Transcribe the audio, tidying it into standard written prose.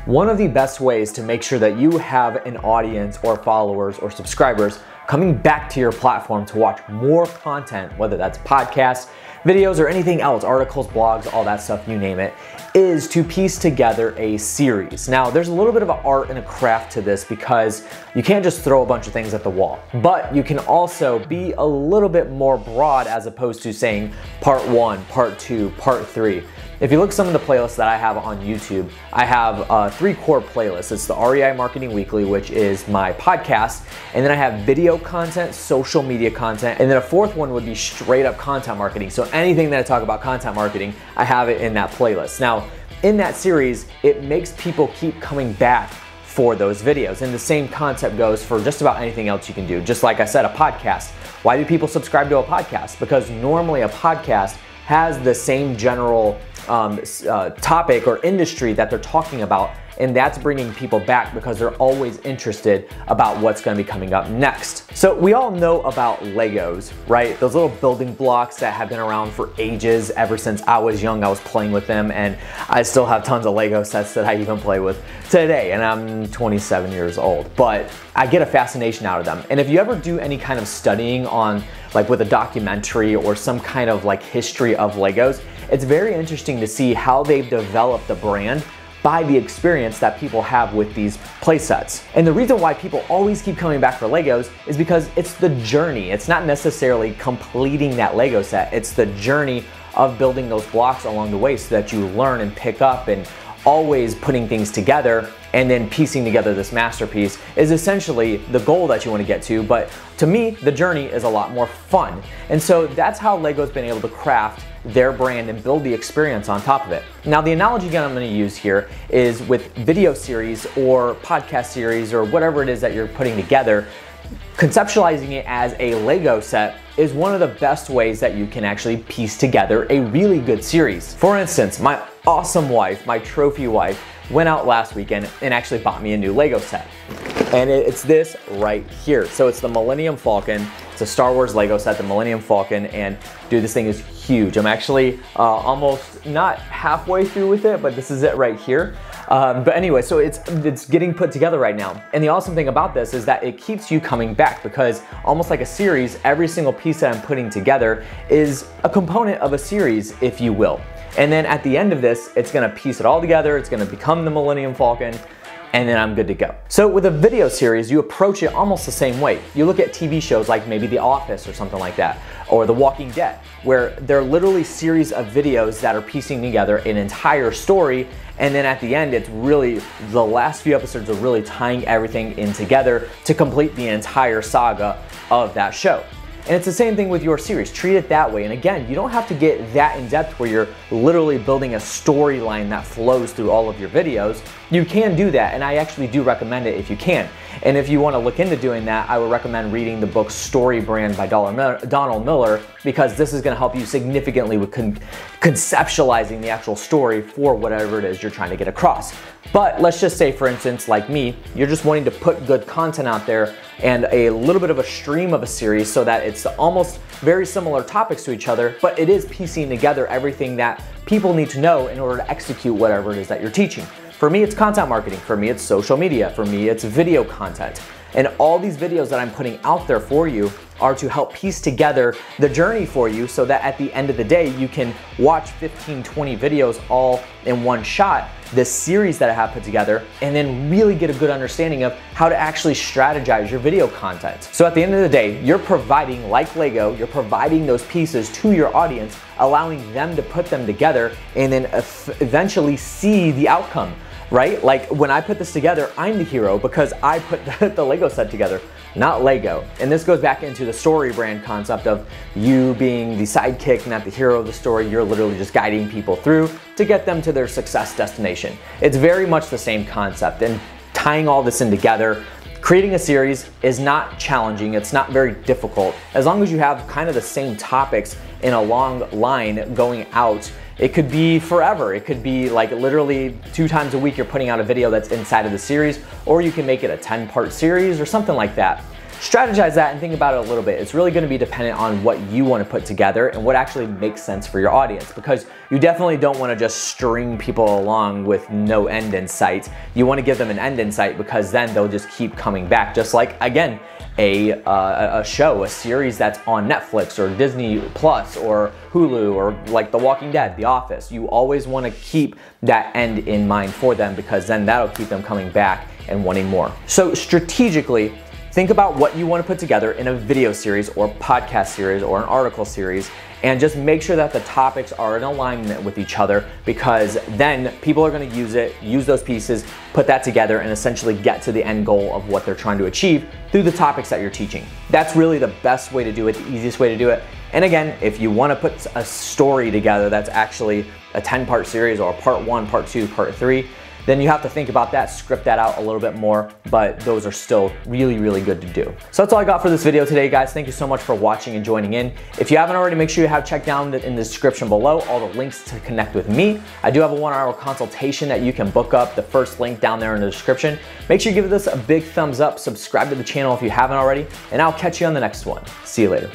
One of the best ways to make sure that you have an audience or followers or subscribers coming back to your platform to watch more content, whether that's podcasts, videos, or anything else, articles, blogs, all that stuff, you name it, is to piece together a series. Now, there's a little bit of an art and a craft to this because you can't just throw a bunch of things at the wall, but you can also be a little bit more broad as opposed to saying part 1, part 2, part 3. If you look at some of the playlists that I have on YouTube, I have 3 core playlists. It's the REI Marketing Weekly, which is my podcast, and then I have video content, social media content, and then a 4th one would be straight up content marketing. So anything that I talk about content marketing, I have it in that playlist. Now, in that series, it makes people keep coming back for those videos. And the same concept goes for just about anything else you can do. Just like I said, a podcast. Why do people subscribe to a podcast? Because normally a podcast has the same general topic or industry that they're talking about, and that's bringing people back because they're always interested about what's going to be coming up next. So we all know about Legos, right? Those little building blocks that have been around for ages. Ever since I was young, I was playing with them, and I still have tons of Lego sets that I even play with today, and I'm 27 years old, but I get a fascination out of them. And if you ever do any kind of studying on, like with a documentary or some kind of like history of Legos, it's very interesting to see how they've developed the brand by the experience that people have with these play sets. And the reason why people always keep coming back for Legos is because it's the journey. It's not necessarily completing that Lego set. It's the journey of building those blocks along the way so that you learn and pick up, and always putting things together and then piecing together this masterpiece is essentially the goal that you want to get to. But to me, the journey is a lot more fun. And so that's how Lego's been able to craft their brand and build the experience on top of it. Now, the analogy again I'm going to use here is with video series or podcast series or whatever it is that you're putting together. Conceptualizing it as a Lego set is one of the best ways that you can actually piece together a really good series. For instance, my awesome wife, my trophy wife, went out last weekend and actually bought me a new Lego set. And it's this right here. So it's the Millennium Falcon. It's a Star Wars Lego set, the Millennium Falcon, and dude, this thing is huge. I'm actually almost not halfway through with it, but this is it right here. But anyway, so it's getting put together right now. And the awesome thing about this is that it keeps you coming back because almost like a series, every single piece that I'm putting together is a component of a series, if you will. And then at the end of this, it's gonna piece it all together, it's gonna become the Millennium Falcon, and then I'm good to go. So with a video series, you approach it almost the same way. You look at TV shows like maybe The Office or something like that, or The Walking Dead, where they're literally series of videos that are piecing together an entire story, and then at the end, it's really, the last few episodes are really tying everything in together to complete the entire saga of that show. And it's the same thing with your series. Treat it that way. And again, you don't have to get that in depth where you're literally building a storyline that flows through all of your videos. You can do that, and I actually do recommend it if you can. And if you want to look into doing that, I would recommend reading the book Story Brand by Donald Miller, because this is going to help you significantly with conceptualizing the actual story for whatever it is you're trying to get across. But let's just say, for instance, like me, you're just wanting to put good content out there and a little bit of a stream of a series so that it's almost very similar topics to each other, but it is piecing together everything that people need to know in order to execute whatever it is that you're teaching. For me, it's content marketing. For me, it's social media. For me, it's video content. And all these videos that I'm putting out there for you are to help piece together the journey for you so that at the end of the day, you can watch 15, 20 videos all in one shot, this series that I have put together, and then really get a good understanding of how to actually strategize your video content. So at the end of the day, you're providing, like Lego, you're providing those pieces to your audience, allowing them to put them together and then eventually see the outcome. Right? Like when I put this together, I'm the hero because I put the Lego set together, not Lego. And this goes back into the story brand concept of you being the sidekick, not the hero of the story. You're literally just guiding people through to get them to their success destination. It's very much the same concept, and tying all this in together, creating a series is not challenging. It's not very difficult. As long as you have kind of the same topics in a long line going out. It could be forever. It could be like literally 2 times a week you're putting out a video that's inside of the series, or you can make it a 10-part series or something like that. strategize that and think about it a little bit. It's really gonna be dependent on what you wanna put together and what actually makes sense for your audience, because you definitely don't wanna just string people along with no end in sight. You wanna give them an end in sight, because then they'll just keep coming back. Just like, again, a show, a series that's on Netflix or Disney Plus or Hulu, or like The Walking Dead, The Office. You always want to keep that end in mind for them, because then that'll keep them coming back and wanting more. So strategically, think about what you want to put together in a video series or podcast series or an article series, and just make sure that the topics are in alignment with each other, because then people are going to use it, use those pieces, put that together, and essentially get to the end goal of what they're trying to achieve through the topics that you're teaching. That's really the best way to do it, the easiest way to do it. And again, if you want to put a story together that's actually a 10-part series, or part 1, part 2, part 3, then you have to think about that, script that out a little bit more, but those are still really, really good to do. So that's all I got for this video today, guys. Thank you so much for watching and joining in. If you haven't already, make sure you have checked down in the description below all the links to connect with me. I do have a 1-hour consultation that you can book up, the first link down there in the description. Make sure you give this a big thumbs up, subscribe to the channel if you haven't already, and I'll catch you on the next one. See you later.